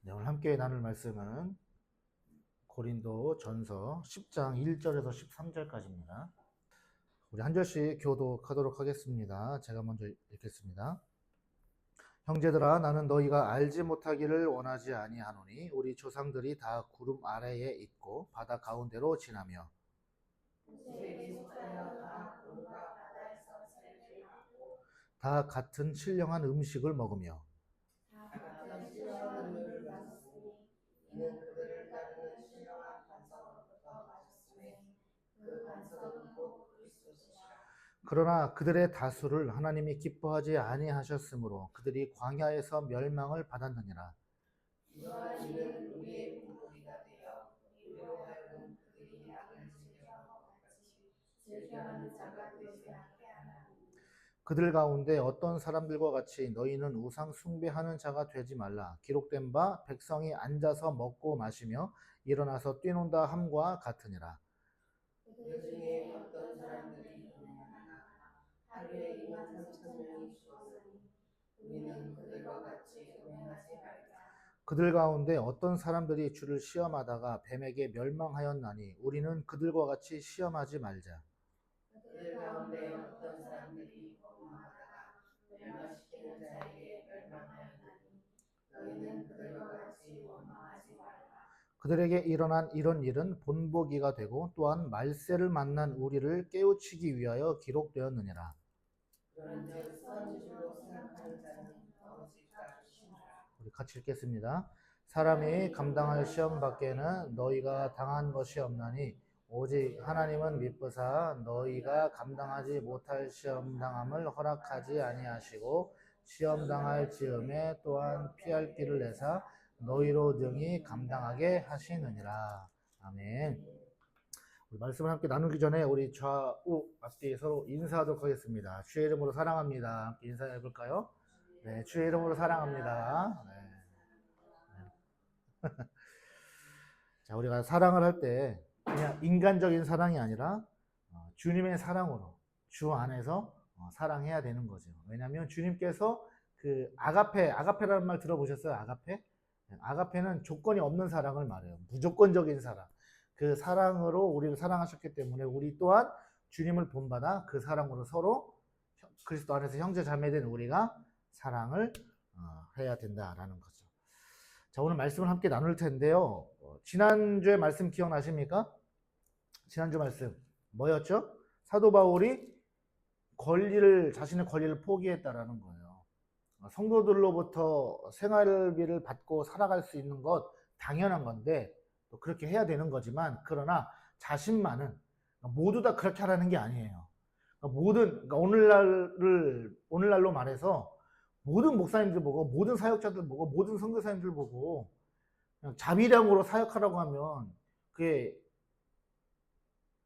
네, 오늘 함께 나눌 말씀은 고린도 전서 10장 1절에서 13절까지입니다. 우리 한 절씩 교독하도록 하겠습니다. 제가 먼저 읽겠습니다. 형제들아, 나는 너희가 알지 못하기를 원하지 아니하노니 우리 조상들이 다 구름 아래에 있고 바다 가운데로 지나며 다 같은 신령한 음식을 먹으며 그러나 그들의 다수를 하나님이 기뻐하지 아니하셨으므로 그들이 광야에서 멸망을 받았느니라. 그들 가운데 어떤 사람들과 같이 너희는 우상 숭배하는 자가 되지 말라. 기록된 바 백성이 앉아서 먹고 마시며 일어나서 뛰논다 함과 같으니라. 그들 가운데 어떤 사람들이 주를 시험하다가 뱀에게 멸망하였나니 우리는 그들과 같이 시험하지 말자. 그들에게 일어난 이런 일은 본보기가 되고 또한 말세를 만난 우리를 깨우치기 위하여 기록되었느니라. 우리 같이 읽겠습니다. 사람이 감당할 시험 밖에는 너희가 당한 것이 없나니 오직 하나님은 미쁘사 너희가 감당하지 못할 시험 당함을 허락하지 아니하시고 시험 당할 즈음에 또한 피할 길을 내사 너희로 능히 감당하게 하시느니라. 아멘. 우리 말씀을 함께 나누기 전에 우리 좌우 앞뒤 서로 인사하도록 하겠습니다. 주의 이름으로 사랑합니다. 함께 인사해 볼까요? 네, 주의 이름으로 사랑합니다. 네. 자, 우리가 사랑을 할 때 그냥 인간적인 사랑이 아니라 주님의 사랑으로 주 안에서 사랑해야 되는 거죠. 왜냐하면 주님께서 그 아가페라는 말 들어보셨어요? 아가페? 아가페는 조건이 없는 사랑을 말해요. 무조건적인 사랑. 그 사랑으로 우리를 사랑하셨기 때문에 우리 또한 주님을 본받아 그 사랑으로 서로 그리스도 안에서 형제 자매된 우리가 사랑을 해야 된다라는 거죠. 자, 오늘 말씀을 함께 나눌 텐데요. 지난주에 말씀 기억나십니까? 지난주 말씀 뭐였죠? 사도 바울이 자신의 권리를 포기했다라는 거예요. 성도들로부터 생활비를 받고 살아갈 수 있는 것 당연한 건데 또 그렇게 해야 되는 거지만 그러나 자신만은 모두 다 그렇게 하라는 게 아니에요. 그러니까 오늘날로 말해서 모든 목사님들 보고 모든 사역자들 보고 모든 선교사님들 보고 그냥 자비량으로 사역하라고 하면 그게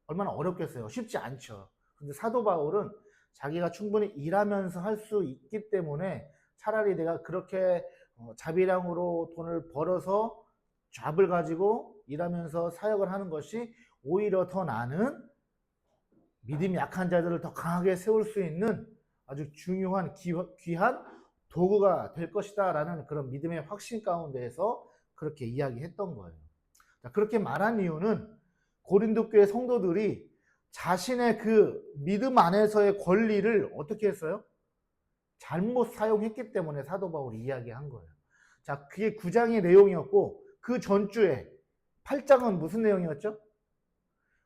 얼마나 어렵겠어요. 쉽지 않죠. 근데 사도 바울은 자기가 충분히 일하면서 할 수 있기 때문에 차라리 내가 그렇게 자비량으로 돈을 벌어서 잡을 가지고 일하면서 사역을 하는 것이 오히려 더 나은 믿음이 약한 자들을 더 강하게 세울 수 있는 아주 중요한 귀한 도구가 될 것이다 라는 그런 믿음의 확신 가운데에서 그렇게 이야기했던 거예요. 자, 그렇게 말한 이유는 고린도 교회 성도들이 자신의 그 믿음 안에서의 권리를 어떻게 했어요? 잘못 사용했기 때문에 사도 바울이 이야기한 거예요. 자, 그게 9장의 내용이었고 그 전주에 8장은 무슨 내용이었죠?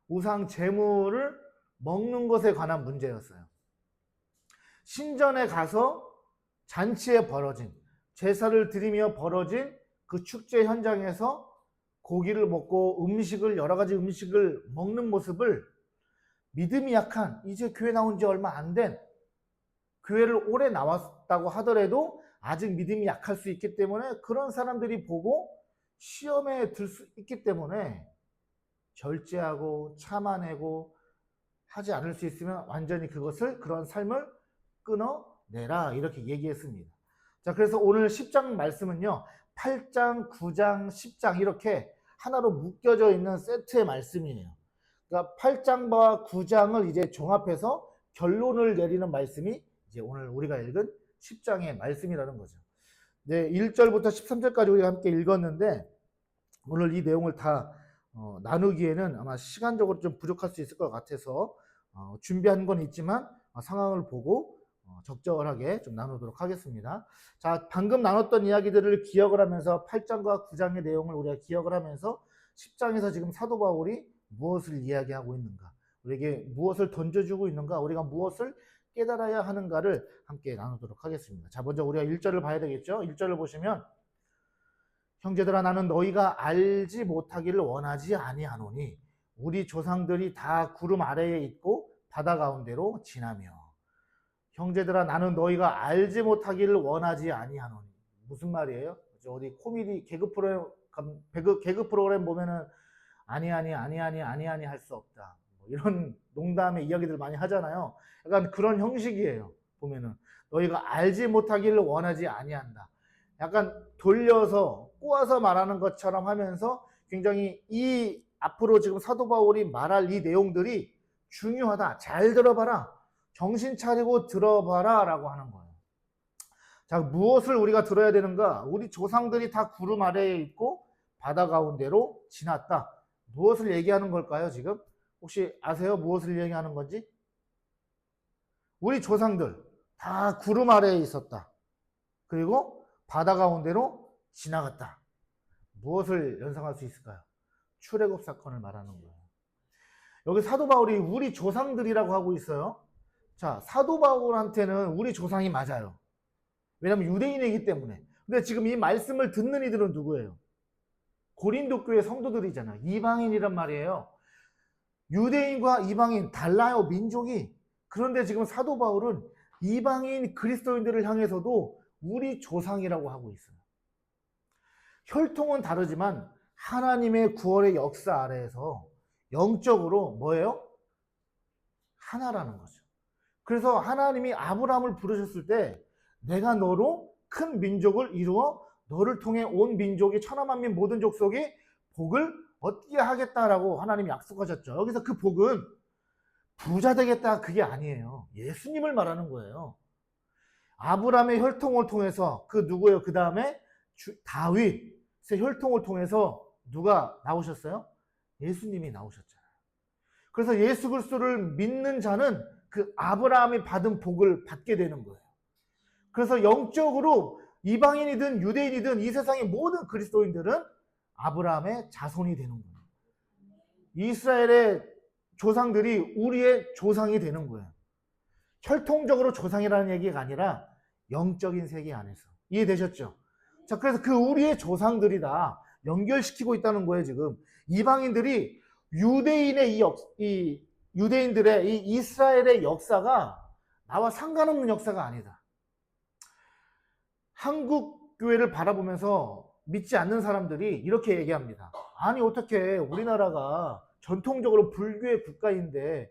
우상 제물을 먹는 것에 관한 문제였어요. 신전에 가서 잔치에 벌어진 제사를 드리며 벌어진 그 축제 현장에서 고기를 먹고 여러 가지 음식을 먹는 모습을 믿음이 약한 이제 교회 나온 지 얼마 안 된 교회를 오래 나왔다고 하더라도 아직 믿음이 약할 수 있기 때문에 그런 사람들이 보고 시험에 들 수 있기 때문에 절제하고 참아내고 하지 않을 수 있으면 완전히 그런 삶을 끊어내라 이렇게 얘기했습니다. 자, 그래서 오늘 10장 말씀은요 8장, 9장, 10장 이렇게 하나로 묶여져 있는 세트의 말씀이에요. 그러니까 8장과 9장을 이제 종합해서 결론을 내리는 말씀이 이제 오늘 우리가 읽은 10장의 말씀이라는 거죠. 네, 1절부터 13절까지 우리가 함께 읽었는데 오늘 이 내용을 다 나누기에는 아마 시간적으로 좀 부족할 수 있을 것 같아서 준비한 건 있지만 상황을 보고 적절하게 좀 나누도록 하겠습니다. 자, 방금 나눴던 이야기들을 기억을 하면서 8장과 9장의 내용을 우리가 기억을 하면서 10장에서 지금 사도 바울이 무엇을 이야기하고 있는가, 우리에게 무엇을 던져주고 있는가, 우리가 무엇을 깨달아야 하는가를 함께 나누도록 하겠습니다. 자, 먼저 우리가 1절을 봐야 되겠죠. 1절을 보시면 형제들아 나는 너희가 알지 못하기를 원하지 아니하노니 우리 조상들이 다 구름 아래에 있고 바다 가운데로 지나며. 형제들아 나는 너희가 알지 못하기를 원하지 아니하노니 무슨 말이에요? 어디 코미디 개그 프로그램 보면은 아니 할 수 없다 이런 농담의 이야기들 많이 하잖아요. 약간 그런 형식이에요. 보면은 너희가 알지 못하기를 원하지 아니한다. 약간 돌려서 꼬아서 말하는 것처럼 하면서 굉장히 이 앞으로 지금 사도 바울이 말할 이 내용들이 중요하다. 잘 들어봐라. 정신 차리고 들어봐라 라고 하는 거예요. 자, 무엇을 우리가 들어야 되는가? 우리 조상들이 다 구름 아래에 있고 바다 가운데로 지났다. 무엇을 얘기하는 걸까요, 지금? 혹시 아세요? 무엇을 얘기하는 건지? 우리 조상들 다 구름 아래에 있었다. 그리고 바다 가운데로 지나갔다. 무엇을 연상할 수 있을까요? 출애굽 사건을 말하는 거예요. 여기 사도 바울이 우리 조상들이라고 하고 있어요. 자, 사도 바울한테는 우리 조상이 맞아요. 왜냐하면 유대인이기 때문에. 근데 지금 이 말씀을 듣는 이들은 누구예요? 고린도 교회 성도들이잖아요. 이방인이란 말이에요. 유대인과 이방인 달라요, 민족이. 그런데 지금 사도 바울은 이방인 그리스도인들을 향해서도 우리 조상이라고 하고 있어요. 혈통은 다르지만 하나님의 구원의 역사 아래에서 영적으로 뭐예요? 하나라는 거죠. 그래서 하나님이 아브라함을 부르셨을 때 내가 너로 큰 민족을 이루어 너를 통해 온 민족이 천하만민 모든 족속이 복을 얻게 하겠다라고 하나님이 약속하셨죠. 여기서 그 복은 부자 되겠다 그게 아니에요. 예수님을 말하는 거예요. 아브라함의 혈통을 통해서 그 누구예요? 그 다음에 다윗의 혈통을 통해서 누가 나오셨어요? 예수님이 나오셨잖아요. 그래서 예수 그리스도를 믿는 자는 그 아브라함이 받은 복을 받게 되는 거예요. 그래서 영적으로 이방인이든 유대인이든 이 세상의 모든 그리스도인들은 아브라함의 자손이 되는 거예요. 이스라엘의 조상들이 우리의 조상이 되는 거예요. 혈통적으로 조상이라는 얘기가 아니라 영적인 세계 안에서. 이해되셨죠? 자, 그래서 그 우리의 조상들이다 연결시키고 있다는 거예요. 지금 이방인들이 유대인의 유대인들의 이 이스라엘의 역사가 나와 상관없는 역사가 아니다. 한국 교회를 바라보면서 믿지 않는 사람들이 이렇게 얘기합니다. 아니 어떻게 우리나라가 전통적으로 불교의 국가인데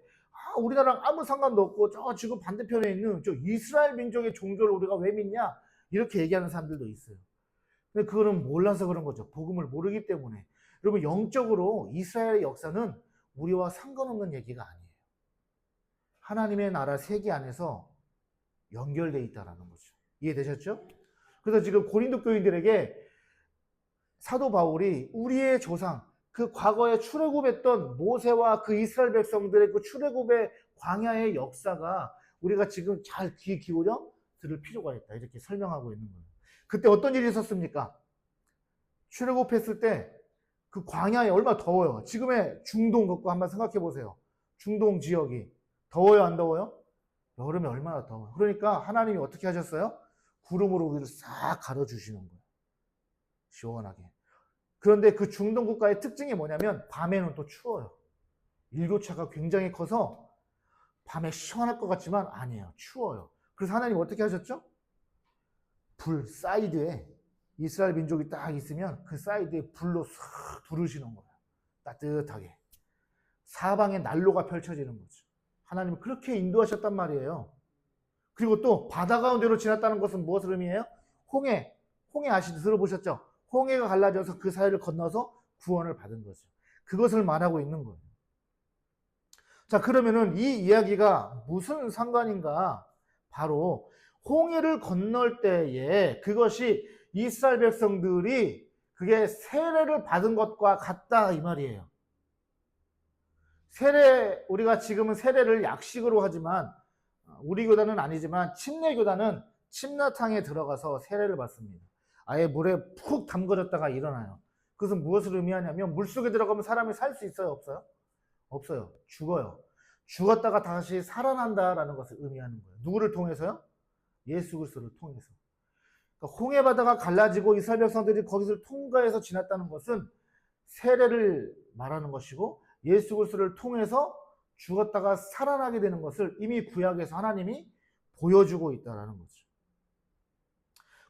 우리나라랑 아무 상관도 없고 저 지금 반대편에 있는 저 이스라엘 민족의 종교를 우리가 왜 믿냐? 이렇게 얘기하는 사람들도 있어요. 근데 그거는 몰라서 그런 거죠. 복음을 모르기 때문에. 여러분 영적으로 이스라엘의 역사는 우리와 상관없는 얘기가 아니에요. 하나님의 나라 세계 안에서 연결되어 있다는 거죠. 이해되셨죠? 그래서 지금 고린도 교인들에게 사도 바울이 우리의 조상, 그 과거에 출애굽했던 모세와 그 이스라엘 백성들의 그 출애굽의 광야의 역사가 우리가 지금 잘 귀 기울여 들을 필요가 있다. 이렇게 설명하고 있는 거예요. 그때 어떤 일이 있었습니까? 출애굽했을 때 그 광야에 얼마나 더워요. 지금의 중동 것과 한번 생각해 보세요. 중동 지역이 더워요, 안 더워요? 여름에 얼마나 더워요. 그러니까 하나님이 어떻게 하셨어요? 구름으로 우리를 싹 가려주시는 거예요. 시원하게. 그런데 그 중동 국가의 특징이 뭐냐면 밤에는 또 추워요. 일교차가 굉장히 커서 밤에 시원할 것 같지만 아니에요. 추워요. 그래서 하나님 어떻게 하셨죠? 불 사이드에 이스라엘 민족이 딱 있으면 그 사이드에 불로 싹 두르시는 거예요. 따뜻하게. 사방에 난로가 펼쳐지는 거죠. 하나님은 그렇게 인도하셨단 말이에요. 그리고 또 바다 가운데로 지났다는 것은 무엇을 의미해요? 홍해 들어보셨죠? 홍해가 갈라져서 그 사이를 건너서 구원을 받은 거죠. 그것을 말하고 있는 거예요. 자, 그러면은 이 이야기가 무슨 상관인가? 바로 홍해를 건널 때에 그것이 이스라엘 백성들이 그게 세례를 받은 것과 같다 이 말이에요. 우리가 지금은 세례를 약식으로 하지만 우리 교단은 아니지만 침례 교단은 침례탕에 들어가서 세례를 받습니다. 아예 물에 푹 담궈졌다가 일어나요. 그것은 무엇을 의미하냐면 물속에 들어가면 사람이 살 수 있어요? 없어요? 없어요. 죽어요. 죽었다가 다시 살아난다라는 것을 의미하는 거예요. 누구를 통해서요? 예수 그리스도를 통해서. 그러니까 홍해 바다가 갈라지고 이스라엘 백성들이 거기서 통과해서 지났다는 것은 세례를 말하는 것이고 예수 그리스도를 통해서 죽었다가 살아나게 되는 것을 이미 구약에서 하나님이 보여주고 있다는 거죠.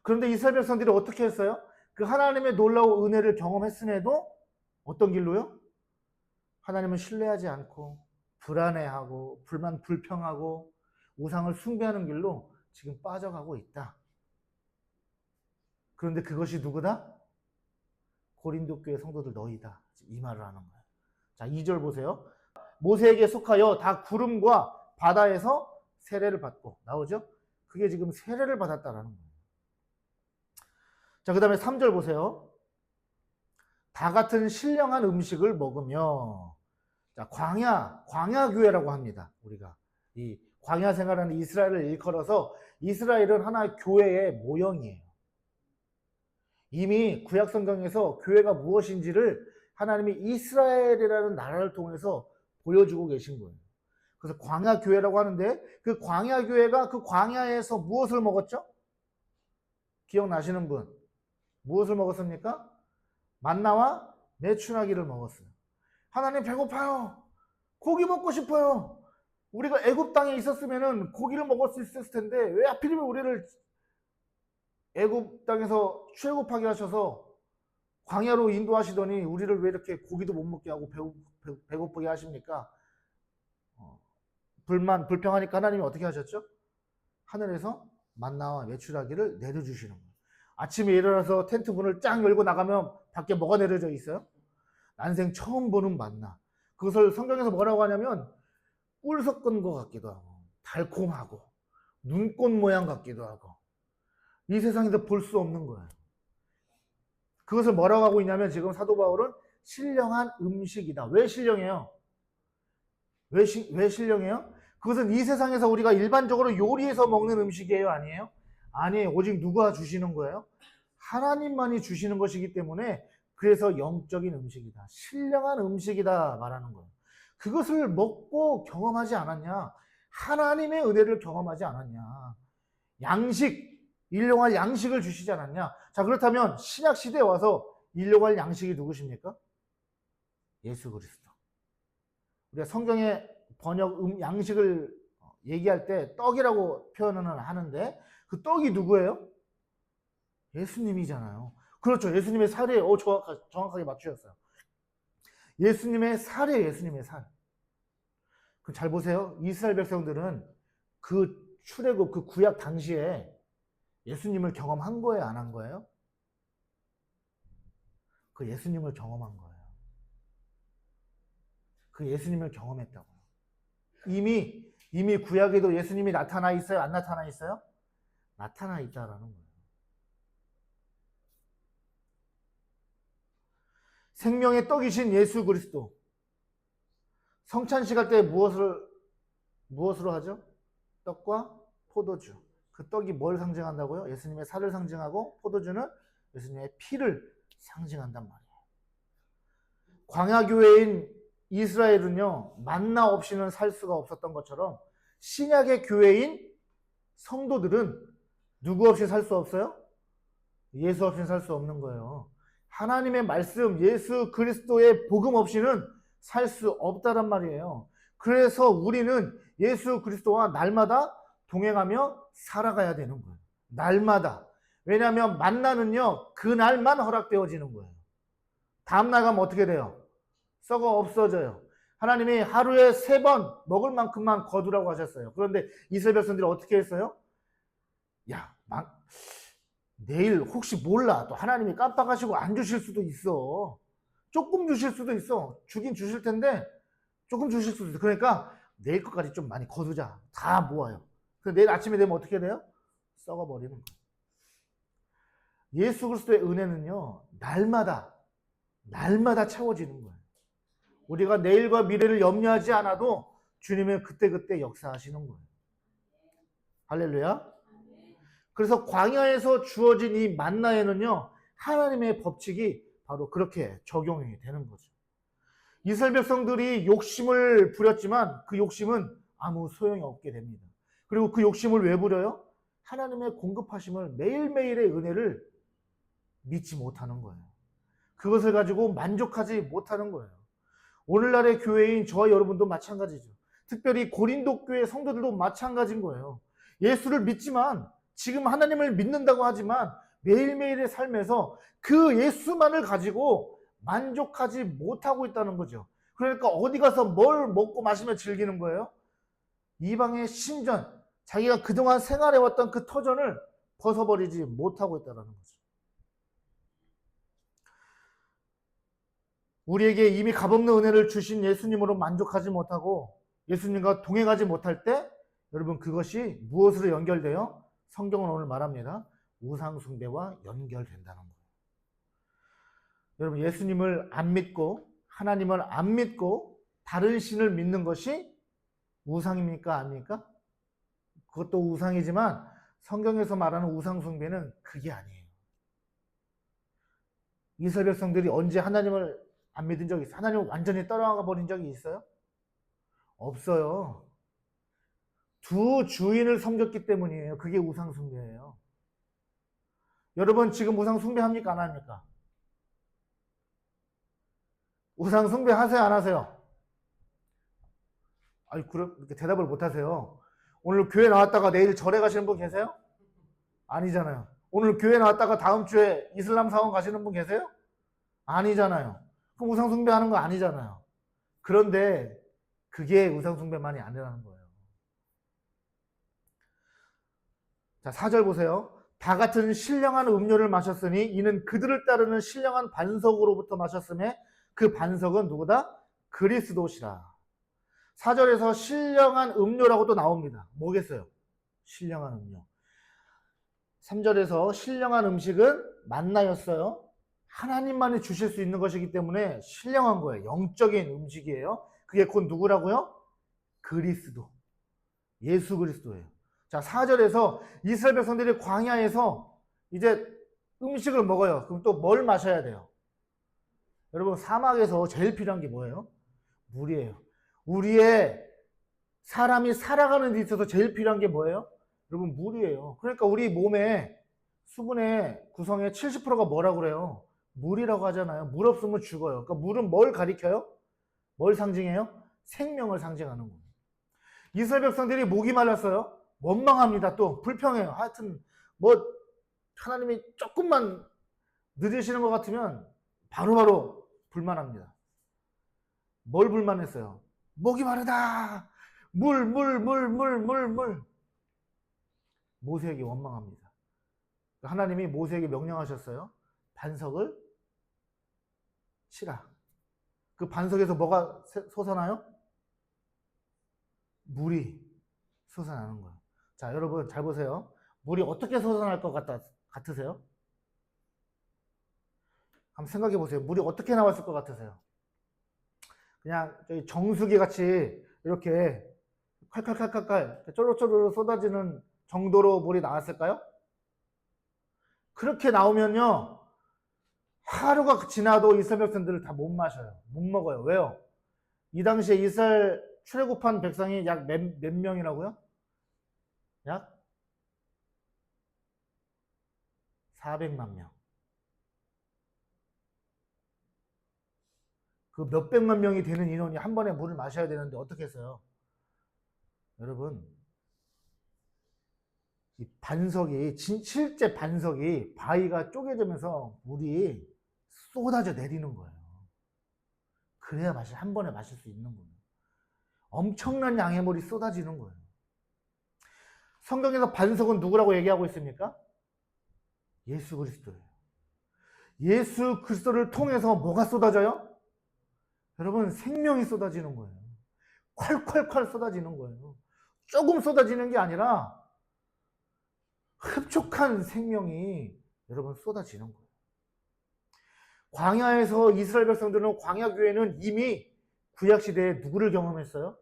그런데 이스라엘 백성들이 어떻게 했어요? 그 하나님의 놀라운 은혜를 경험했음에도 어떤 길로요? 하나님을 신뢰하지 않고 불안해하고 불평하고 우상을 숭배하는 길로 지금 빠져가고 있다. 그런데 그것이 누구다? 고린도 교회 성도들 너희다. 이 말을 하는 거예요. 자, 2절 보세요. 모세에게 속하여 다 구름과 바다에서 세례를 받고 나오죠? 그게 지금 세례를 받았다라는 거예요. 자, 그 다음에 3절 보세요. 다 같은 신령한 음식을 먹으며, 자, 광야 교회라고 합니다. 우리가 이 광야 생활하는 이스라엘을 일컬어서 이스라엘은 하나의 교회의 모형이에요. 이미 구약 성경에서 교회가 무엇인지를 하나님이 이스라엘이라는 나라를 통해서 보여주고 계신 거예요. 그래서 광야 교회라고 하는데 그 광야 교회가 그 광야에서 무엇을 먹었죠? 기억나시는 분? 무엇을 먹었습니까? 만나와 메추라기를 먹었어요. 하나님 배고파요. 고기 먹고 싶어요. 우리가 애굽 땅에 있었으면 고기를 먹을 수 있었을 텐데 왜 하필이면 우리를 애굽 땅에서 출애굽하게 하셔서 광야로 인도하시더니 우리를 왜 이렇게 고기도 못 먹게 하고 배고프게 하십니까? 불평하니까 하나님이 어떻게 하셨죠? 하늘에서 만나와 메추라기를 내려주시는 거예요. 아침에 일어나서 텐트 문을 쫙 열고 나가면 밖에 뭐가 내려져 있어요? 난생 처음 보는 만나. 그것을 성경에서 뭐라고 하냐면 꿀 섞은 것 같기도 하고 달콤하고 눈꽃 모양 같기도 하고 이 세상에서 볼 수 없는 거예요. 그것을 뭐라고 하고 있냐면 지금 사도 바울은 신령한 음식이다. 왜 신령해요? 왜 신령해요? 그것은 이 세상에서 우리가 일반적으로 요리해서 먹는 음식이에요? 아니에요? 아니에요. 오직 누가 주시는 거예요? 하나님만이 주시는 것이기 때문에 그래서 영적인 음식이다. 신령한 음식이다 말하는 거예요. 그것을 먹고 경험하지 않았냐? 하나님의 은혜를 경험하지 않았냐? 일용할 양식을 주시지 않았냐? 자, 그렇다면 신약 시대에 와서 일용할 양식이 누구십니까? 예수 그리스도. 우리가 성경의 번역 양식을 얘기할 때 떡이라고 표현을 하는데 그 떡이 누구예요? 예수님이잖아요. 그렇죠. 예수님의 살이에요. 정확하게 맞추셨어요. 예수님의 살이에요. 예수님의 살. 그럼 잘 보세요. 이스라엘 백성들은 그 출애굽 그 구약 당시에 예수님을 경험한 거예요? 안 한 거예요? 그 예수님을 경험한 거예요. 그 예수님을 경험했다고요. 이미 구약에도 예수님이 나타나 있어요? 안 나타나 있어요? 나타나 있다라는 거예요. 생명의 떡이신 예수 그리스도. 성찬식 할 때 무엇으로 하죠? 떡과 포도주. 그 떡이 뭘 상징한다고요? 예수님의 살을 상징하고 포도주는 예수님의 피를 상징한단 말이에요. 광야교회인 이스라엘은요, 만나 없이는 살 수가 없었던 것처럼 신약의 교회인 성도들은 누구 없이 살 수 없어요? 예수 없이는 살 수 없는 거예요. 하나님의 말씀, 예수 그리스도의 복음 없이는 살 수 없다란 말이에요. 그래서 우리는 예수 그리스도와 날마다 동행하며 살아가야 되는 거예요. 날마다. 왜냐하면 만나는요, 그날만 허락되어지는 거예요. 다음날 가면 어떻게 돼요? 썩어 없어져요. 하나님이 하루에 3번 먹을 만큼만 거두라고 하셨어요. 그런데 이스라엘 백성들이 어떻게 했어요? 내일 혹시 몰라. 또 하나님이 깜빡하시고 안 주실 수도 있어. 조금 주실 수도 있어. 주긴 주실 텐데 조금 주실 수도 있어. 그러니까 내일 것까지 좀 많이 거두자. 다 모아요. 내일 아침에 되면 어떻게 돼요? 썩어버리는 거예요. 예수 그리스도의 은혜는요, 날마다 채워지는 거예요. 우리가 내일과 미래를 염려하지 않아도 주님은 그때그때 역사하시는 거예요. 할렐루야. 그래서 광야에서 주어진 이 만나에는요, 하나님의 법칙이 바로 그렇게 적용이 되는 거죠. 이스라엘 백성들이 욕심을 부렸지만 그 욕심은 아무 소용이 없게 됩니다. 그리고 그 욕심을 왜 부려요? 하나님의 공급하심을, 매일매일의 은혜를 믿지 못하는 거예요. 그것을 가지고 만족하지 못하는 거예요. 오늘날의 교회인 저와 여러분도 마찬가지죠. 특별히 고린도 교회 성도들도 마찬가지인 거예요. 예수를 믿지만, 지금 하나님을 믿는다고 하지만 매일매일의 삶에서 그 예수만을 가지고 만족하지 못하고 있다는 거죠. 그러니까 어디 가서 뭘 먹고 마시며 즐기는 거예요? 이방의 신전, 자기가 그동안 생활해왔던 그 터전을 벗어버리지 못하고 있다는 거죠. 우리에게 이미 값없는 은혜를 주신 예수님으로 만족하지 못하고 예수님과 동행하지 못할 때, 여러분, 그것이 무엇으로 연결돼요? 성경은 오늘 말합니다. 우상숭배와 연결된다는 거예요. 여러분, 예수님을 안 믿고 하나님을 안 믿고 다른 신을 믿는 것이 우상입니까? 아닙니까? 그것도 우상이지만 성경에서 말하는 우상숭배는 그게 아니에요. 이스라엘 백성들이 언제 하나님을 안 믿은 적이 있어요? 하나님을 완전히 떠나가 버린 적이 있어요? 없어요. 두 주인을 섬겼기 때문이에요. 그게 우상숭배예요. 여러분, 지금 우상숭배 합니까? 안 합니까? 우상숭배 하세요? 안 하세요? 아니, 그렇게 대답을 못 하세요. 오늘 교회 나왔다가 내일 절에 가시는 분 계세요? 아니잖아요. 오늘 교회 나왔다가 다음 주에 이슬람 사원 가시는 분 계세요? 아니잖아요. 그럼 우상숭배 하는 거 아니잖아요. 그런데 그게 우상숭배만이 아니라는 거예요. 자, 4절 보세요. 다 같은 신령한 음료를 마셨으니 이는 그들을 따르는 신령한 반석으로부터 마셨음에 그 반석은 누구다? 그리스도시라. 4절에서 신령한 음료라고 또 나옵니다. 뭐겠어요? 신령한 음료. 3절에서 신령한 음식은 만나였어요. 하나님만이 주실 수 있는 것이기 때문에 신령한 거예요. 영적인 음식이에요. 그게 곧 누구라고요? 그리스도. 예수 그리스도예요. 자, 4절에서 이스라엘 백성들이 광야에서 이제 음식을 먹어요. 그럼 또 뭘 마셔야 돼요? 여러분, 사막에서 제일 필요한 게 뭐예요? 물이에요. 우리의 사람이 살아가는 데 있어서 제일 필요한 게 뭐예요? 여러분, 물이에요. 그러니까 우리 몸에 수분의 구성의 70%가 뭐라고 그래요? 물이라고 하잖아요. 물 없으면 죽어요. 그러니까 물은 뭘 가리켜요? 뭘 상징해요? 생명을 상징하는 거예요. 이스라엘 백성들이 목이 말랐어요. 원망합니다. 또 불평해요. 하여튼 뭐 하나님이 조금만 늦으시는 것 같으면 바로바로 불만합니다. 뭘 불만했어요? 목이 마르다. 물. 모세에게 원망합니다. 하나님이 모세에게 명령하셨어요. 반석을 치라. 그 반석에서 뭐가 솟아나요? 물이 솟아나는 거예요. 자, 여러분 잘 보세요. 물이 어떻게 솟아날 것 같으세요? 한번 생각해 보세요. 물이 어떻게 나왔을 것 같으세요? 그냥 정수기 같이 이렇게 칼칼칼칼칼 쪼르쪼르 쏟아지는 정도로 물이 나왔을까요? 그렇게 나오면요, 하루가 지나도 이스라엘 백성들을 다 못 마셔요. 못 먹어요. 왜요? 이 당시에 이스라엘 출애굽한 백성이 약 몇 명이라고요? 약 400만 명. 그 몇백만 명이 되는 인원이 한 번에 물을 마셔야 되는데 어떻게 했어요? 여러분, 이 반석이, 실제 반석이 바위가 쪼개지면서 물이 쏟아져 내리는 거예요. 그래야 한 번에 마실 수 있는 거예요. 엄청난 양의 물이 쏟아지는 거예요. 성경에서 반석은 누구라고 얘기하고 있습니까? 예수 그리스도예요. 예수 그리스도를 통해서 뭐가 쏟아져요? 여러분, 생명이 쏟아지는 거예요. 콸콸콸 쏟아지는 거예요. 조금 쏟아지는 게 아니라 흡족한 생명이 여러분 쏟아지는 거예요. 광야에서 이스라엘 백성들은 광야 교회는 이미 구약 시대에 누구를 경험했어요?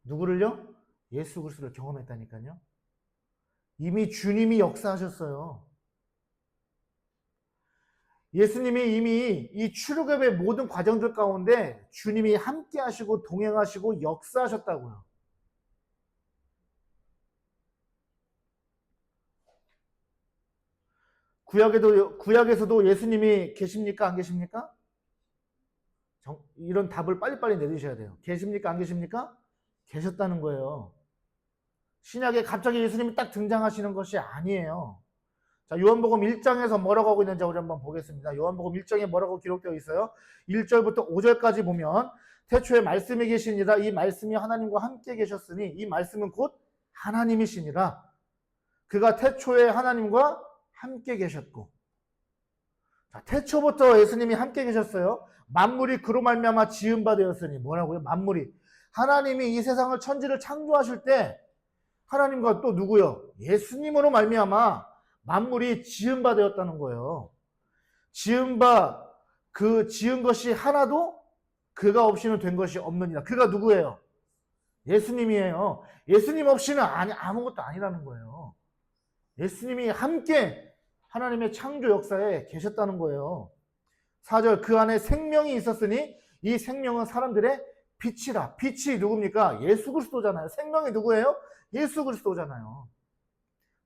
누구를요? 예수 그리스도를 경험했다니까요. 이미 주님이 역사하셨어요. 예수님이 이미 이 출애굽의 모든 과정들 가운데 주님이 함께 하시고 동행하시고 역사하셨다고요. 구약에서도 예수님이 계십니까? 안 계십니까? 이런 답을 빨리빨리 내주셔야 돼요. 계십니까? 안 계십니까? 계셨다는 거예요. 신약에 갑자기 예수님이 딱 등장하시는 것이 아니에요. 자, 요한복음 1장에서 뭐라고 하고 있는지 우리 한번 보겠습니다. 요한복음 1장에 뭐라고 기록되어 있어요? 1절부터 5절까지 보면 태초에 말씀이 계시니라 이 말씀이 하나님과 함께 계셨으니 이 말씀은 곧 하나님이시니라 그가 태초에 하나님과 함께 계셨고 자, 태초부터 예수님이 함께 계셨어요. 만물이 그로 말미암아 지은 바 되었으니 뭐라고요? 만물이 하나님이 이 세상을 천지를 창조하실 때 하나님과 또 누구요? 예수님으로 말미암아 만물이 지은 바 되었다는 거예요. 지은 것이 하나도 그가 없이는 된 것이 없느니라. 그가 누구예요? 예수님이에요. 예수님 없이는 아무것도 아니라는 거예요. 예수님이 함께 하나님의 창조 역사에 계셨다는 거예요. 4절 그 안에 생명이 있었으니 이 생명은 사람들의 빛이라. 빛이 누굽니까? 예수 그리스도잖아요. 생명이 누구예요? 예수 그리스도잖아요.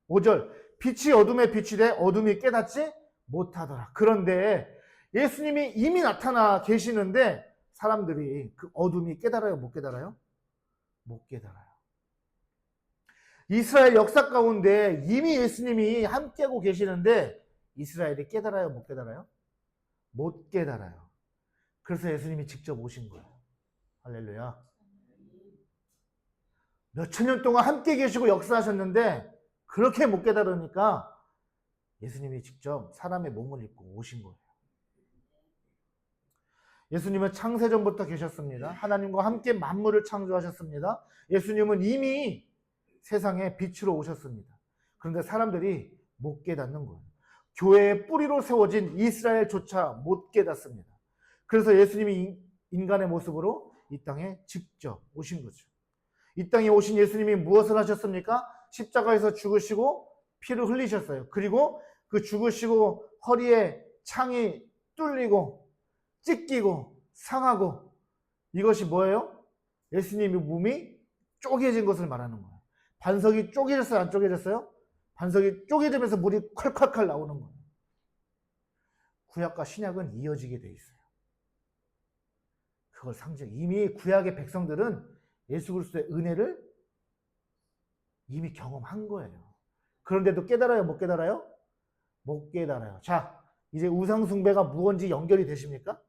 5절 빛이 어둠에 빛이 돼 어둠이 깨닫지 못하더라. 그런데 예수님이 이미 나타나 계시는데 사람들이 그 어둠이 깨달아요? 못 깨달아요? 못 깨달아요. 이스라엘 역사 가운데 이미 예수님이 함께하고 계시는데 이스라엘이 깨달아요? 못 깨달아요? 못 깨달아요. 그래서 예수님이 직접 오신 거예요. 할렐루야. 몇천 년 동안 함께 계시고 역사하셨는데 그렇게 못 깨달으니까 예수님이 직접 사람의 몸을 입고 오신 거예요. 예수님은 창세전부터 계셨습니다. 하나님과 함께 만물을 창조하셨습니다. 예수님은 이미 세상에 빛으로 오셨습니다. 그런데 사람들이 못 깨닫는 거예요. 교회의 뿌리로 세워진 이스라엘조차 못 깨닫습니다. 그래서 예수님이 인간의 모습으로 이 땅에 직접 오신 거죠. 이 땅에 오신 예수님이 무엇을 하셨습니까? 십자가에서 죽으시고 피를 흘리셨어요. 그리고 그 죽으시고 허리에 창이 뚫리고 찢기고 상하고 이것이 뭐예요? 예수님의 몸이 쪼개진 것을 말하는 거예요. 반석이 쪼개졌어요? 안 쪼개졌어요? 반석이 쪼개지면서 물이 콸콸콸 나오는 거예요. 구약과 신약은 이어지게 돼 있어요. 그걸 상징. 이미 구약의 백성들은 예수 그리스도의 은혜를 이미 경험한 거예요. 그런데도 깨달아요? 못 깨달아요? 못 깨달아요. 자, 이제 우상숭배가 무언지 연결이 되십니까?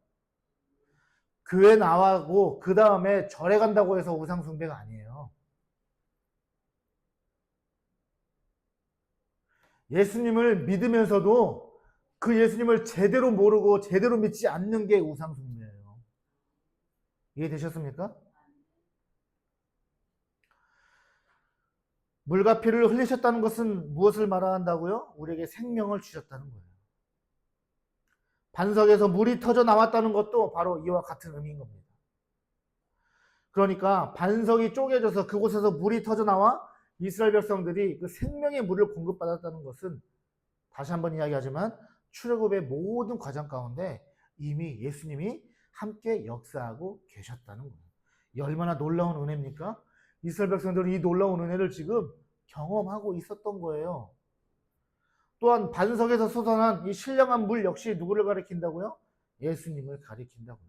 교회 나가고 그 다음에 절에 간다고 해서 우상숭배가 아니에요. 예수님을 믿으면서도 그 예수님을 제대로 모르고 제대로 믿지 않는 게 우상숭배예요. 이해되셨습니까? 물과 피를 흘리셨다는 것은 무엇을 말한다고요? 우리에게 생명을 주셨다는 거예요. 반석에서 물이 터져 나왔다는 것도 바로 이와 같은 의미인 겁니다. 그러니까 반석이 쪼개져서 그곳에서 물이 터져 나와 이스라엘 백성들이 그 생명의 물을 공급받았다는 것은 다시 한번 이야기하지만 출애굽의 모든 과정 가운데 이미 예수님이 함께 역사하고 계셨다는 거예요. 이 얼마나 놀라운 은혜입니까? 이스라엘 백성들은 이 놀라운 은혜를 지금 경험하고 있었던 거예요. 또한 반석에서 솟아난 이 신령한 물 역시 누구를 가리킨다고요? 예수님을 가리킨다고요.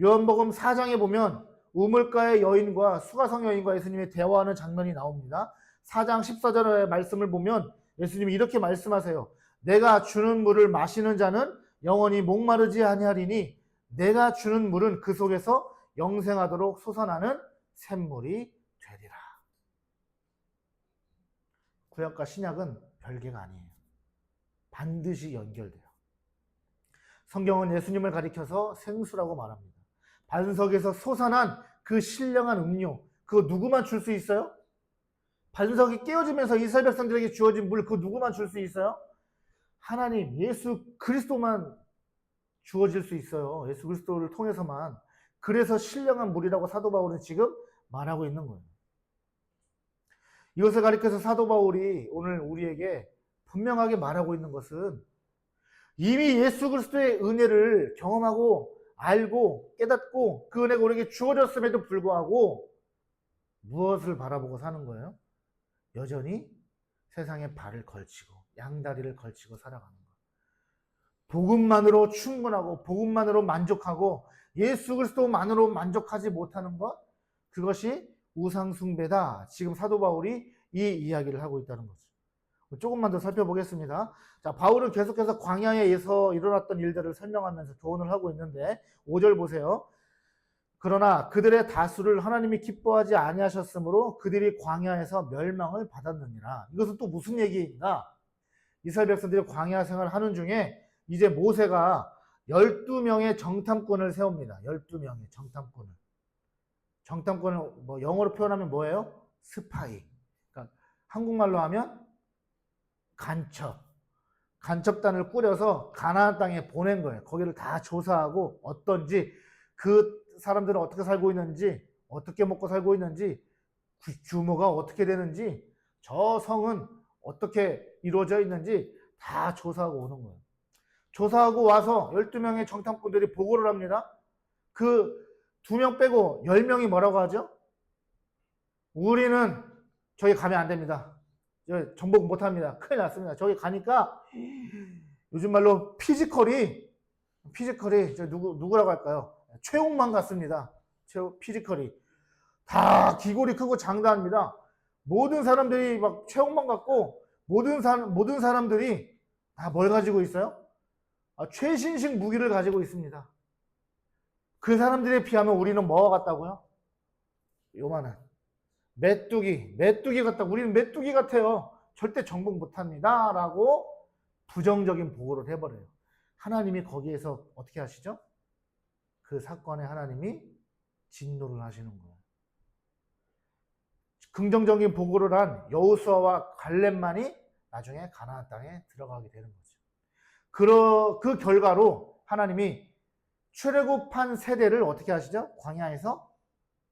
요한복음 4장에 보면 우물가의 여인과 수가성 여인과 예수님이 대화하는 장면이 나옵니다. 4장 14절의 말씀을 보면 예수님이 이렇게 말씀하세요. 내가 주는 물을 마시는 자는 영원히 목마르지 아니하리니 내가 주는 물은 그 속에서 영생하도록 솟아나는 샘물이 되리라. 구약과 신약은 별개가 아니에요. 반드시 연결돼요. 성경은 예수님을 가리켜서 생수라고 말합니다. 반석에서 솟아난 그 신령한 음료, 그거 누구만 줄 수 있어요? 반석이 깨어지면서 이스라엘 백성들에게 주어진 물, 그 누구만 줄 수 있어요? 하나님, 예수 그리스도만 주어질 수 있어요. 예수 그리스도를 통해서만. 그래서 신령한 물이라고 사도 바울은 지금 말하고 있는 거예요. 이것을 가리켜서 사도 바울이 오늘 우리에게 분명하게 말하고 있는 것은 이미 예수 그리스도의 은혜를 경험하고 알고 깨닫고 그 은혜가 우리에게 주어졌음에도 불구하고 무엇을 바라보고 사는 거예요? 여전히 세상에 발을 걸치고 양다리를 걸치고 살아가는 거예요. 복음만으로 충분하고 복음만으로 만족하고 예수 그리스도만으로 만족하지 못하는 것, 그것이 우상숭배다. 지금 사도 바울이 이 이야기를 하고 있다는 거죠. 조금만 더 살펴보겠습니다. 자, 바울은 계속해서 광야에서 일어났던 일들을 설명하면서 조언을 하고 있는데 5절 보세요. 그러나 그들의 다수를 하나님이 기뻐하지 아니하셨으므로 그들이 광야에서 멸망을 받았느니라. 이것은 또 무슨 얘기인가? 이스라엘 백성들이 광야 생활을 하는 중에 이제 모세가 12명의 정탐꾼을 세웁니다. 12명의 정탐꾼을. 정탐꾼을 뭐 영어로 표현하면 뭐예요? 스파이. 그러니까 한국말로 하면 간첩단을 꾸려서 가나안 땅에 보낸 거예요. 거기를 다 조사하고 어떤지, 그 사람들은 어떻게 살고 있는지, 어떻게 먹고 살고 있는지, 규모가 어떻게 되는지, 저 성은 어떻게 이루어져 있는지 다 조사하고 오는 거예요. 조사하고 와서 12명의 정탐꾼들이 보고를 합니다. 그 2명 빼고 10명이 뭐라고 하죠? 우리는 저기 가면 안 됩니다. 정복 못합니다. 큰일 났습니다. 저기 가니까 요즘 말로 피지컬이 누구라고 할까요? 최홍만 같습니다. 피지컬이 다 기골이 크고 장대합니다. 모든 사람들이 막 최홍만 같고 모든 사람들이 다 뭘 가지고 있어요? 최신식 무기를 가지고 있습니다. 그 사람들에 비하면 우리는 뭐와 같다고요? 요만한 메뚜기 같다. 우리는 메뚜기 같아요. 절대 정복 못합니다. 라고 부정적인 보고를 해버려요. 하나님이 거기에서 어떻게 하시죠? 그 사건에 하나님이 진노를 하시는 거예요. 긍정적인 보고를 한 여호수아와 갈렙만이 나중에 가나안 땅에 들어가게 되는 거죠. 그 결과로 하나님이 출애굽한 세대를 어떻게 하시죠? 광야에서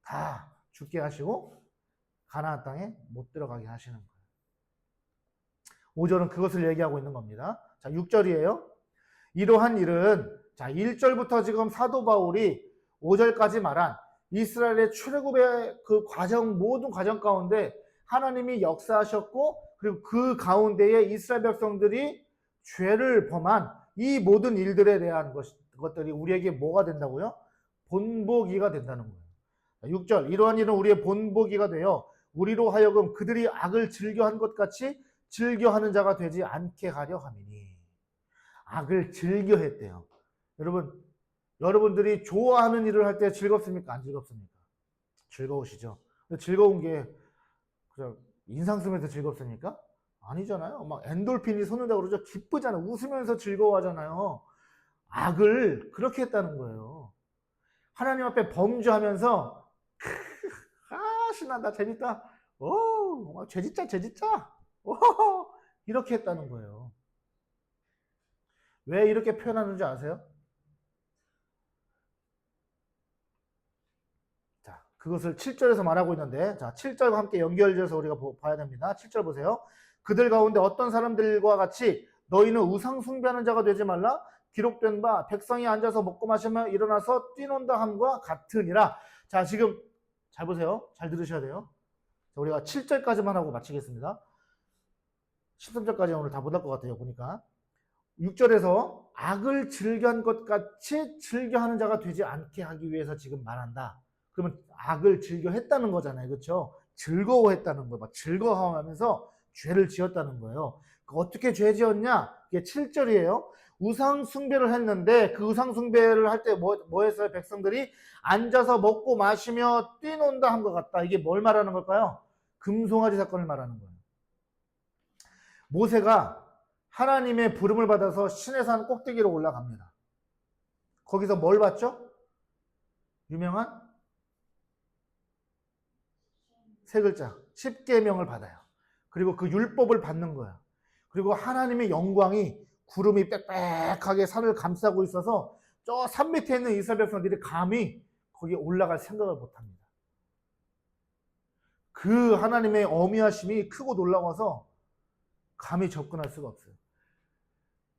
다 죽게 하시고 가나안 땅에 못 들어가게 하시는 거예요. 5절은 그것을 얘기하고 있는 겁니다. 자, 6절이에요. 이러한 일은, 자, 1절부터 지금 사도 바울이 5절까지 말한 이스라엘의 출애굽의 그 과정, 모든 과정 가운데 하나님이 역사하셨고, 그리고 그 가운데에 이스라엘 백성들이 죄를 범한 이 모든 일들에 대한 것들이 우리에게 뭐가 된다고요? 본보기가 된다는 거예요. 6절, 이러한 일은 우리의 본보기가 되어 우리로 하여금 그들이 악을 즐겨한 것 같이 즐겨하는 자가 되지 않게 하려 함이니. 악을 즐겨했대요. 여러분들이 좋아하는 일을 할 때 즐겁습니까? 안 즐겁습니까? 즐거우시죠? 즐거운 게 그냥 인상 쓰면서 즐겁습니까? 아니잖아요. 막 엔돌핀이 솟는다고 그러죠. 기쁘잖아요. 웃으면서 즐거워하잖아요. 악을 그렇게 했다는 거예요. 하나님 앞에 범죄하면서 신난다, 재밌다, 죄짓자, 이렇게 했다는 거예요. 왜 이렇게 표현하는지 아세요? 자, 그것을 7절에서 말하고 있는데, 자, 7절과 함께 연결돼서 우리가 봐야 됩니다. 7절 보세요. 그들 가운데 어떤 사람들과 같이 너희는 우상 숭배하는 자가 되지 말라. 기록된 바 백성이 앉아서 먹고 마시며 일어나서 뛰논다 함과 같으니라. 자, 지금 잘 보세요. 잘 들으셔야 돼요. 자, 우리가 7절까지만 하고 마치겠습니다. 13절까지 오늘 다 못 할 것 같아요. 보니까 6절에서 악을 즐겨한 것 같이 즐겨하는 자가 되지 않게 하기 위해서 지금 말한다. 그러면 악을 즐겨했다는 거잖아요. 그렇죠? 즐거워했다는 거예요. 막 즐거워하면서 죄를 지었다는 거예요. 어떻게 죄 지었냐? 이게 7절이에요. 우상 숭배를 했는데 그 우상 숭배를 할 때 뭐 했어요? 백성들이 앉아서 먹고 마시며 뛰논다 한 것 같다. 이게 뭘 말하는 걸까요? 금송아지 사건을 말하는 거예요. 모세가 하나님의 부름을 받아서 시내산 꼭대기로 올라갑니다. 거기서 뭘 봤죠? 유명한 세 글자, 십계명을 받아요. 그리고 그 율법을 받는 거야. 그리고 하나님의 영광이 구름이 빽빽하게 산을 감싸고 있어서 저 산 밑에 있는 이스라엘 백성들이 감히 거기에 올라갈 생각을 못합니다. 그 하나님의 어미하심이 크고 놀라워서 감히 접근할 수가 없어요.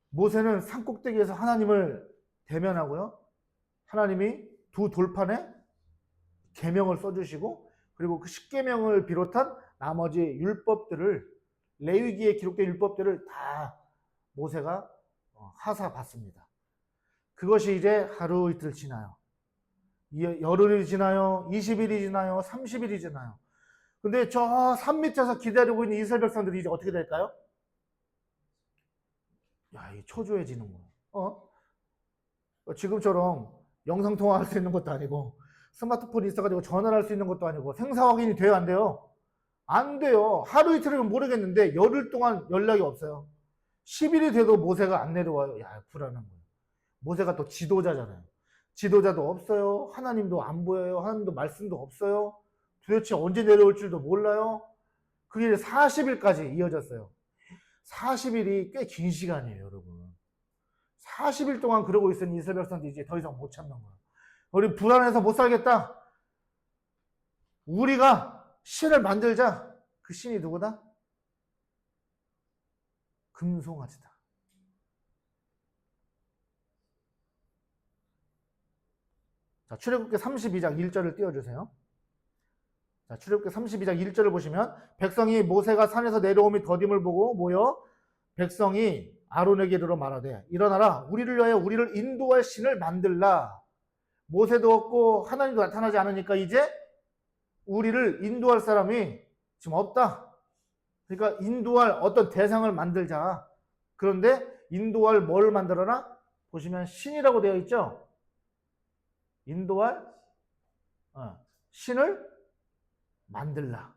모세는 산꼭대기에서 하나님을 대면하고요. 하나님이 두 돌판에 계명을 써주시고, 그리고 그 십계명을 비롯한 나머지 율법들을, 레위기에 기록된 율법들을 다 모세가 하사 받습니다. 그것이 이제 하루 이틀 지나요. 열흘이 지나요. 20일이 지나요. 30일이 지나요. 근데 저 산 밑에서 기다리고 있는 이스라엘 백성들이 이제 어떻게 될까요? 야, 이 초조해지는 거예요. 지금처럼 영상통화할 수 있는 것도 아니고, 스마트폰이 있어가지고 전화를 할 수 있는 것도 아니고, 생사 확인이 돼요, 안 돼요? 안 돼요. 하루 이틀이면 모르겠는데 열흘 동안 연락이 없어요. 10일이 돼도 모세가 안 내려와요. 야, 불안한 거예요. 모세가 또 지도자잖아요. 지도자도 없어요. 하나님도 안 보여요. 하나님도 말씀도 없어요. 도대체 언제 내려올 줄도 몰라요. 그게 40일까지 이어졌어요. 40일이 꽤 긴 시간이에요, 여러분. 40일 동안 그러고 있으니 이스라엘 백성들이 이제 더 이상 못 참는 거예요. 우리 불안해서 못 살겠다. 우리가 신을 만들자. 그 신이 누구다? 금송아지다. 자, 출애굽기 32장 1절을 띄워주세요. 자, 출애굽기 32장 1절을 보시면, 백성이 모세가 산에서 내려오며 더딤을 보고 모여 백성이 아론에게 이르러 말하되, 일어나라, 우리를 위하여 우리를 인도할 신을 만들라. 모세도 없고 하나님도 나타나지 않으니까 이제 우리를 인도할 사람이 지금 없다. 그러니까 인도할 어떤 대상을 만들자. 그런데 인도할 뭘 만들어라? 보시면 신이라고 되어 있죠. 인도할 신을 만들라.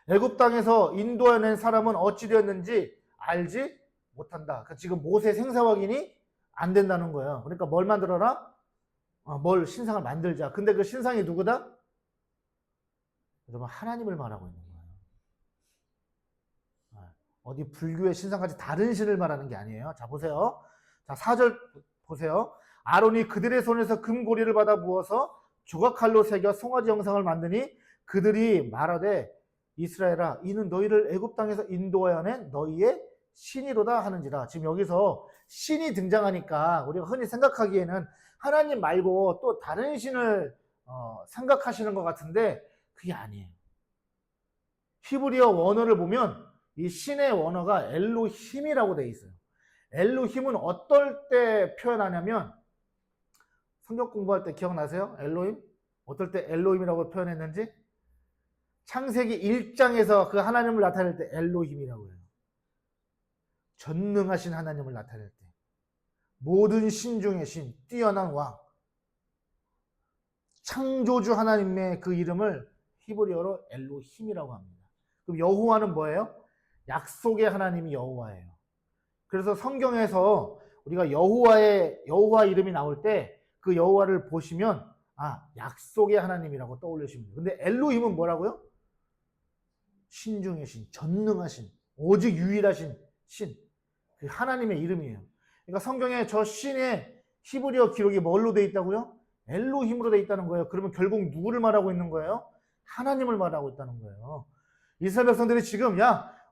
애굽 땅에서 인도해낸 사람은 어찌 되었는지 알지 못한다. 그러니까 지금 모세 생사 확인이 안 된다는 거예요. 그러니까 뭘 만들어라? 뭘 신상을 만들자. 근데 그 신상이 누구다? 여러분, 하나님을 말하고 있는 거예요. 어디 불교의 신상까지 다른 신을 말하는 게 아니에요. 자, 보세요. 자, 4절 보세요. 아론이 그들의 손에서 금고리를 받아 부어서 조각칼로 새겨 송아지 형상을 만드니 그들이 말하되, 이스라엘아, 이는 너희를 애굽 땅에서 인도하여 낸 너희의 신이로다 하는지라. 지금 여기서 신이 등장하니까 우리가 흔히 생각하기에는 하나님 말고 또 다른 신을 생각하시는 것 같은데 그게 아니에요. 히브리어 원어를 보면 이 신의 원어가 엘로힘이라고 되어 있어요. 엘로힘은 어떨 때 표현하냐면, 성경 공부할 때 기억나세요? 엘로힘? 어떨 때 엘로힘이라고 표현했는지? 창세기 1장에서 그 하나님을 나타낼 때 엘로힘이라고 해요. 전능하신 하나님을 나타낼 때. 모든 신 중의 신, 뛰어난 왕. 창조주 하나님의 그 이름을 히브리어로 엘로힘이라고 합니다. 그럼 여호와는 뭐예요? 약속의 하나님이 여호와예요. 그래서 성경에서 우리가 여호와 이름이 나올 때 그 여호와를 보시면 약속의 하나님이라고 떠올리시면 돼요. 근데 엘로힘은 뭐라고요? 신 중의 신, 전능하신, 오직 유일하신 신. 그 하나님의 이름이에요. 그러니까 성경에 저 신의 히브리어 기록이 뭘로 되어 있다고요? 엘로힘으로 되어 있다는 거예요. 그러면 결국 누구를 말하고 있는 거예요? 하나님을 말하고 있다는 거예요. 이스라엘 백성들이 지금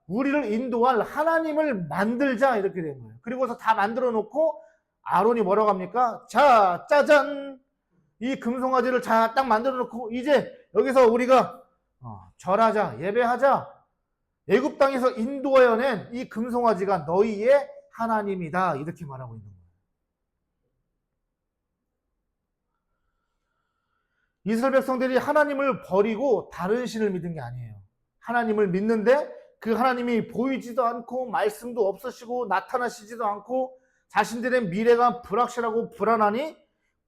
우리를 인도할 하나님을 만들자 이렇게 된 거예요. 그리고서 다 만들어 놓고 아론이 뭐라고 합니까? 자, 짜잔! 이 금송아지를 딱 만들어 놓고 이제 여기서 우리가 절하자, 예배하자. 애굽 땅에서 인도하여 낸 이 금송아지가 너희의 하나님이다. 이렇게 말하고 있는 거예요. 이스라엘 백성들이 하나님을 버리고 다른 신을 믿은 게 아니에요. 하나님을 믿는데 그 하나님이 보이지도 않고 말씀도 없으시고 나타나시지도 않고 자신들의 미래가 불확실하고 불안하니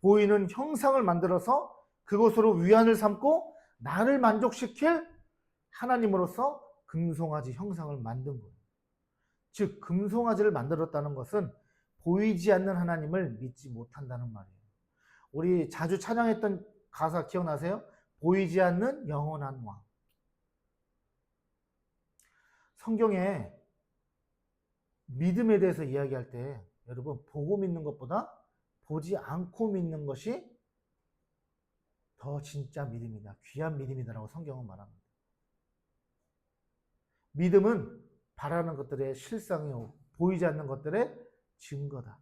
보이는 형상을 만들어서 그것으로 위안을 삼고 나를 만족시킬 하나님으로서 금송아지 형상을 만든 거예요. 즉 금송아지를 만들었다는 것은 보이지 않는 하나님을 믿지 못한다는 말이에요. 우리 자주 찬양했던 가사 기억나세요? 보이지 않는 영원한 왕. 성경에 믿음에 대해서 이야기할 때 여러분 보고 믿는 것보다 보지 않고 믿는 것이 더 진짜 믿음이다. 귀한 믿음이다라고 성경은 말합니다. 믿음은 바라는 것들의 실상이요 보이지 않는 것들의 증거다.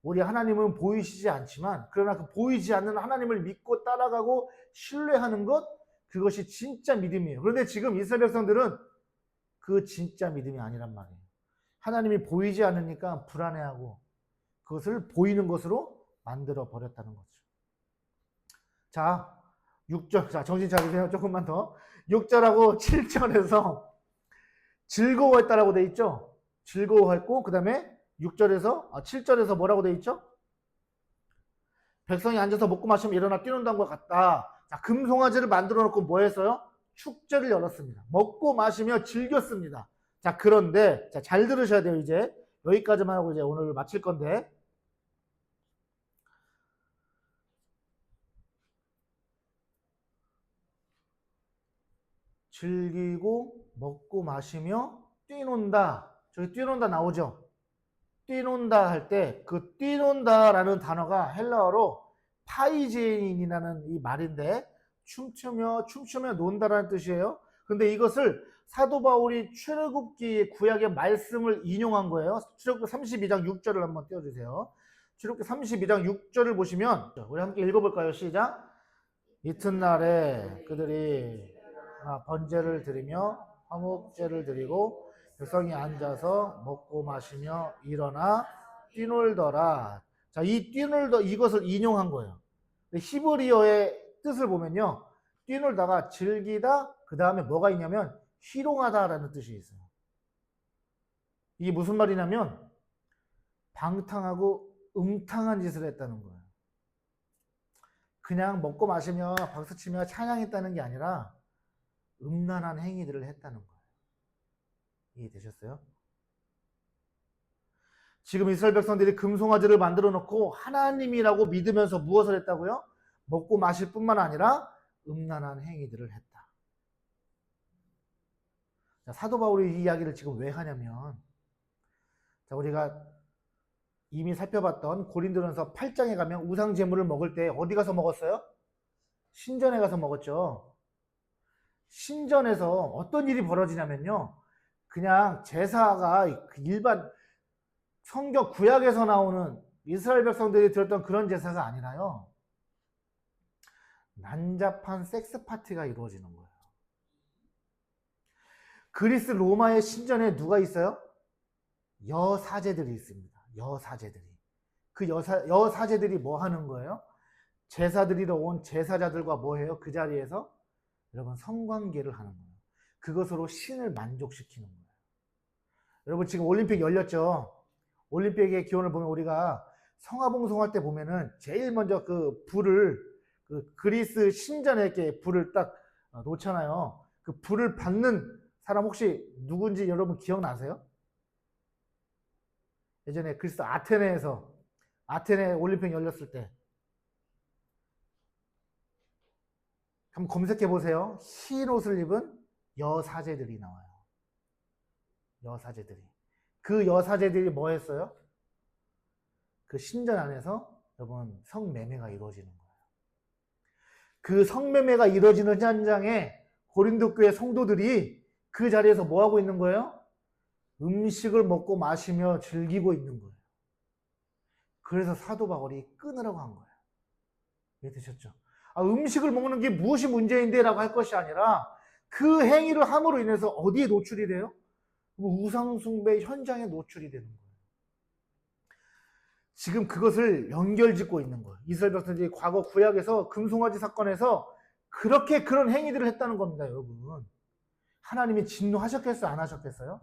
우리 하나님은 보이시지 않지만 그러나 그 보이지 않는 하나님을 믿고 따라가고 신뢰하는 것 그것이 진짜 믿음이에요. 그런데 지금 이스라엘 백성들은 그 진짜 믿음이 아니란 말이에요. 하나님이 보이지 않으니까 불안해하고 그것을 보이는 것으로 만들어 버렸다는 거죠. 자, 6절. 자, 정신 차리세요. 조금만 더. 6절하고 7절에서 즐거워했다라고 돼 있죠. 즐거워했고 그다음에 7절에서 뭐라고 돼 있죠? 백성이 앉아서 먹고 마시면 일어나 뛰는다는 것 같다. 자, 금송아지를 만들어 놓고 뭐 했어요? 축제를 열었습니다. 먹고 마시며 즐겼습니다. 자, 그런데 자, 잘 들으셔야 돼요. 이제 여기까지만 하고 이제 오늘 마칠 건데 즐기고 먹고 마시며 뛰논다. 저기 뛰논다 나오죠? 뛰논다 할 때 그 뛰논다라는 단어가 헬라어로 파이제인이라는 이 말인데 춤추며 논다라는 뜻이에요. 근데 이것을 사도 바울이 출애굽기 구약의 말씀을 인용한 거예요. 출애굽기 32장 6절을 한번 띄워주세요. 출애굽기 32장 6절을 보시면 우리 함께 읽어볼까요? 시작. 이튿날에 그들이 번제를 드리며 화목제를 드리고 백성이 앉아서 먹고 마시며 일어나 뛰놀더라. 자, 이 뛰놀더 이것을 인용한 거예요. 히브리어의 뜻을 보면요. 뛰놀다가 즐기다 그 다음에 뭐가 있냐면 희롱하다라는 뜻이 있어요. 이게 무슨 말이냐면 방탕하고 음탕한 짓을 했다는 거예요. 그냥 먹고 마시며 박수치며 찬양했다는 게 아니라 음란한 행위들을 했다는 거예요. 이해되셨어요? 지금 이스라엘 백성들이 금송아지를 만들어 놓고 하나님이라고 믿으면서 무엇을 했다고요? 먹고 마실 뿐만 아니라 음란한 행위들을 했다. 자, 사도 바울이 이 이야기를 지금 왜 하냐면 자, 우리가 이미 살펴봤던 고린도전서 8장에 가면 우상 제물을 먹을 때 어디 가서 먹었어요? 신전에 가서 먹었죠. 신전에서 어떤 일이 벌어지냐면요. 그냥 제사가 일반 성경 구약에서 나오는 이스라엘 백성들이 들었던 그런 제사가 아니라요. 난잡한 섹스 파티가 이루어지는 거예요. 그리스 로마의 신전에 누가 있어요? 여사제들이 있습니다. 여사제들이. 그 여사제들이 뭐 하는 거예요? 제사 드리러 온 제사자들과 뭐 해요? 그 자리에서 여러분 성관계를 하는 거예요. 그것으로 신을 만족시키는 거예요. 여러분 지금 올림픽 열렸죠? 올림픽의 기원을 보면 우리가 성화봉송할 때 보면은 제일 먼저 그 불을 그 그리스 신전에 이렇게 불을 딱 놓잖아요. 그 불을 받는 사람 혹시 누군지 여러분 기억나세요? 예전에 그리스 아테네 올림픽 열렸을 때 한번 검색해 보세요. 흰 옷을 입은 여사제들이 나와요. 여사제들이. 그 여사제들이 뭐 했어요? 그 신전 안에서 여러분 성매매가 이루어지는 거예요. 그 성매매가 이루어지는 현장에 고린도 교회 성도들이 그 자리에서 뭐 하고 있는 거예요? 음식을 먹고 마시며 즐기고 있는 거예요. 그래서 사도 바울이 끊으라고 한 거예요. 이해되셨죠? 음식을 먹는 게 무엇이 문제인데 라고 할 것이 아니라 그 행위를 함으로 인해서 어디에 노출이 돼요? 우상숭배 현장에 노출이 되는 거예요. 지금 그것을 연결짓고 있는 거예요. 이스라엘 백성들이 과거 구약에서 금송아지 사건에서 그렇게 그런 행위들을 했다는 겁니다, 여러분. 하나님이 진노하셨겠어요? 안 하셨겠어요?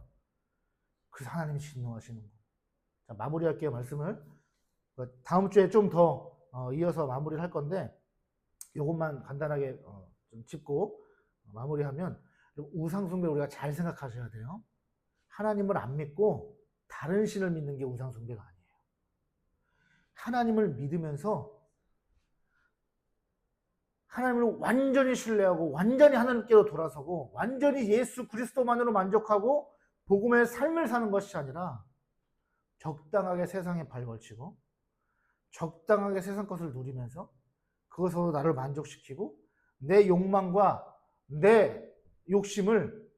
그래서 하나님이 진노하시는 거예요. 자, 마무리할게요, 말씀을. 다음 주에 좀 더 이어서 마무리를 할 건데 이것만 간단하게 좀 짚고 마무리하면 우상숭배 우리가 잘 생각하셔야 돼요. 하나님을 안 믿고 다른 신을 믿는 게 우상숭배가 아니에요. 하나님을 믿으면서 하나님을 완전히 신뢰하고 완전히 하나님께로 돌아서고 완전히 예수 그리스도만으로 만족하고 복음의 삶을 사는 것이 아니라 적당하게 세상에 발 걸치고 적당하게 세상 것을 누리면서 그것으로 나를 만족시키고 내 욕망과 내 욕심을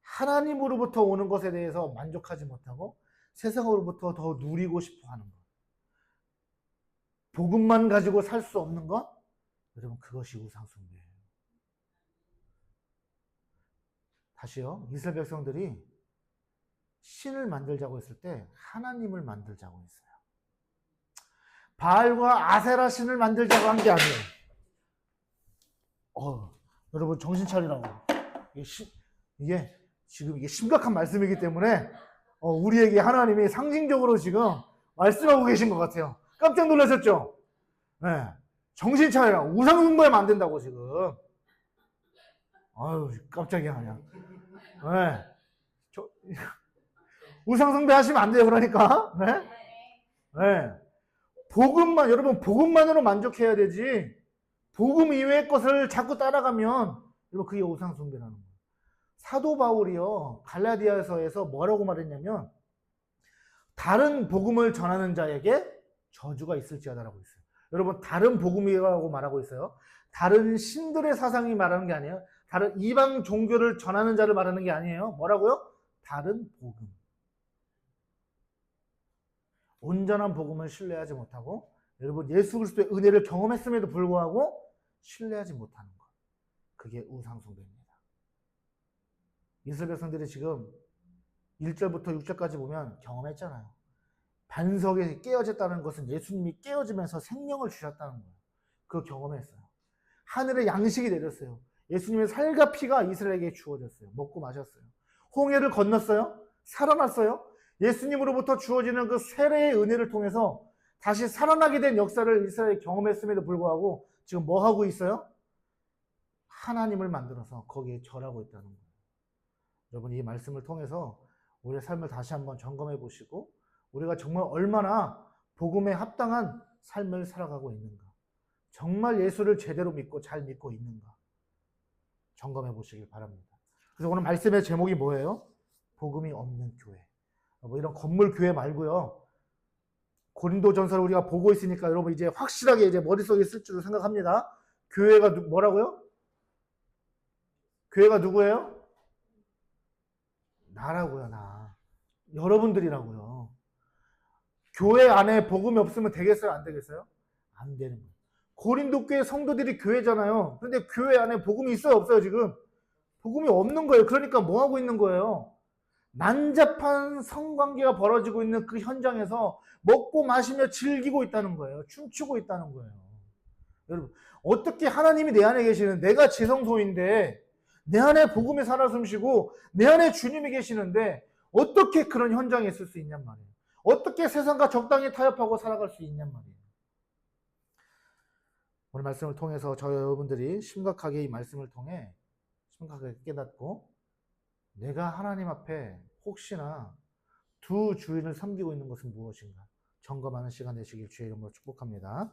하나님으로부터 오는 것에 대해서 만족하지 못하고 세상으로부터 더 누리고 싶어 하는 것. 복음만 가지고 살 수 없는 것? 여러분, 그것이 우상숭배예요. 다시요. 이스라엘 백성들이 신을 만들자고 했을 때 하나님을 만들자고 했어요. 바알과 아세라 신을 만들자고 한 게 아니에요. 여러분 정신 차리라고. 이게 지금 이게 심각한 말씀이기 때문에 우리에게 하나님이 상징적으로 지금 말씀하고 계신 것 같아요. 깜짝 놀라셨죠? 네. 정신 차리라. 우상숭배하면 안 된다고 지금. 아유 깜짝이야 그냥. 네. 우상숭배 하시면 안 돼요. 그러니까. 네. 네. 복음만, 여러분, 복음만으로 만족해야 되지, 복음 이외의 것을 자꾸 따라가면, 여러분, 그게 우상숭배라는 거예요. 사도 바울이요, 갈라디아서에서 뭐라고 말했냐면, 다른 복음을 전하는 자에게 저주가 있을지어다라고 있어요. 여러분, 다른 복음이라고 말하고 있어요. 다른 신들의 사상이 말하는 게 아니에요. 다른 이방 종교를 전하는 자를 말하는 게 아니에요. 뭐라고요? 다른 복음. 온전한 복음을 신뢰하지 못하고 여러분 예수 그리스도의 은혜를 경험했음에도 불구하고 신뢰하지 못하는 것. 그게 우상숭배입니다. 이스라엘 백성들이 지금 1절부터 6절까지 보면 경험했잖아요. 반석에 깨어졌다는 것은 예수님이 깨어지면서 생명을 주셨다는 거예요. 그거 경험했어요. 하늘에 양식이 내렸어요. 예수님의 살과 피가 이스라엘에게 주어졌어요. 먹고 마셨어요. 홍해를 건넜어요. 살아났어요. 예수님으로부터 주어지는 그 세례의 은혜를 통해서 다시 살아나게 된 역사를 이스라엘이 경험했음에도 불구하고 지금 뭐 하고 있어요? 하나님을 만들어서 거기에 절하고 있다는 거예요. 여러분 이 말씀을 통해서 우리의 삶을 다시 한번 점검해 보시고 우리가 정말 얼마나 복음에 합당한 삶을 살아가고 있는가, 정말 예수를 제대로 믿고 잘 믿고 있는가 점검해 보시길 바랍니다. 그래서 오늘 말씀의 제목이 뭐예요? 복음이 없는 교회. 뭐 이런 건물 교회 말고요. 고린도전서를 우리가 보고 있으니까 여러분 이제 확실하게 이제 머릿속에 있을 줄 생각합니다. 교회가 뭐라고요? 교회가 누구예요? 나라고요, 나. 여러분들이라고요. 교회 안에 복음이 없으면 되겠어요, 안 되겠어요? 안 되는 거예요. 고린도 교회 성도들이 교회잖아요. 근데 교회 안에 복음이 있어요, 없어요, 지금? 복음이 없는 거예요. 그러니까 뭐 하고 있는 거예요? 난잡한 성관계가 벌어지고 있는 그 현장에서 먹고 마시며 즐기고 있다는 거예요. 춤추고 있다는 거예요. 여러분, 어떻게 하나님이 내 안에 계시는, 내가 지성소인데 내 안에 복음이 살아 숨쉬고 내 안에 주님이 계시는데 어떻게 그런 현장에 있을 수 있냔 말이에요. 어떻게 세상과 적당히 타협하고 살아갈 수 있냔 말이에요. 오늘 말씀을 통해서 저 여러분들이 심각하게 이 말씀을 통해 심각하게 깨닫고 내가 하나님 앞에 혹시나 두 주인을 섬기고 있는 것은 무엇인가 점검하는 시간 되시길 주의 이름으로 축복합니다.